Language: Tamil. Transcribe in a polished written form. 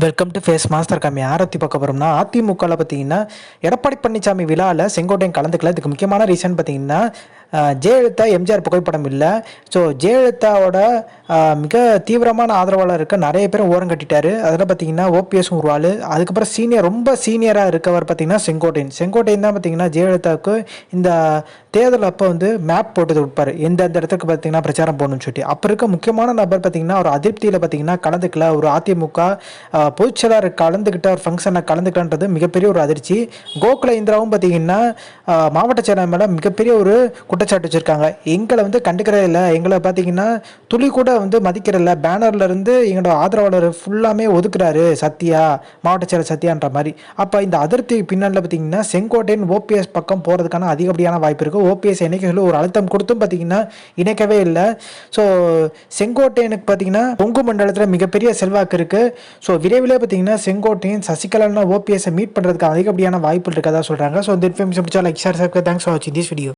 வெல்கம் டு ஃபேஸ் மாஸ்டர் காமி ஆரத்தி பார்க்க போகிறோம்னா அதிமுகவில் பார்த்தீங்கன்னா எடப்பாடி பழனிசாமி விழாவில் செங்கோட்டையன் கலந்துக்கல. இதுக்கு முக்கியமான ரீசன் பார்த்தீங்கன்னா ஜெயலலிதா எம்ஜிஆர் புகைப்படம் இல்லை. ஸோ ஜெயலலிதாவோட மிக தீவிரமான ஆதரவாளர் இருக்க நிறைய பேர் ஓரம் கட்டிட்டாரு. அதில் பார்த்தீங்கன்னா ஓபிஎஸும் ஒரு ஆள். அதுக்கப்புறம் ரொம்ப சீனியராக இருக்கவர் பார்த்தீங்கன்னா செங்கோட்டையன் தான் பார்த்தீங்கன்னா ஜெயலலிதாவுக்கு இந்த தேர்தல் அப்போ வந்து மேப் போட்டு கொடுப்பாரு, எந்தெந்த இடத்துக்கு பார்த்தீங்கன்னா பிரச்சாரம் போகணும்னு சொல்லிட்டு. அப்போ இருக்க முக்கியமான நபர் பார்த்தீங்கன்னா ஒரு அதிருப்தியில் பார்த்தீங்கன்னா கலந்துக்கல. ஒரு அதிமுக பொதுச்செயலாளர் கலந்துக்கிட்ட ஒரு ஃபங்க்ஷனில் கலந்துக்கிட்டன்றது மிகப்பெரிய ஒரு அதிர்ச்சி. கோகுல இந்திராவும் பார்த்தீங்கன்னா மாவட்ட செயலர் மேலே மிகப்பெரிய ஒரு குற்றச்சாட்டு வச்சுருக்காங்க. எங்களை வந்து கண்டுக்கிறே இல்லை, எங்களை பார்த்தீங்கன்னா துளி கூட வந்து மதிக்கிறதில்ல, பேனர்லேருந்து எங்களோட ஆதரவாளர் ஃபுல்லாமே ஒதுக்குறாரு சத்யா, மாவட்ட செயலர் சத்யான்ற மாதிரி. அப்போ இந்த அதிருப்தி பின்னாடில் பார்த்தீங்கன்னா செங்கோட்டையன் ஓபிஎஸ் பக்கம் போகிறதுக்கான அதிகப்படியான வாய்ப்பு இருக்குது. ஓபிஎஸ் இணைக்க சொல்லி ஒரு அழுத்தம் கொடுத்தும் பார்த்தீங்கன்னா இணைக்கவே இல்லை. ஸோ செங்கோட்டையனுக்கு பார்த்தீங்கன்னா கொங்கு மண்டலத்தில் மிகப்பெரிய செல்வாக்கு இருக்குது. ஸோ விரைவில் பார்த்தீங்கன்னா செங்கோட்டையன் சசிகலான ஓபிஎஸ்ஸை மீட் பண்ணுறதுக்கு அதிகப்படியான வாய்ப்புகள் இருக்கதா சொல்கிறாங்க. ஸோ இந்த இன்ஃபர்மேஷன் பிடிச்சா like share subscribe. Thanks for வாட்சிங் திஸ் வீடியோ.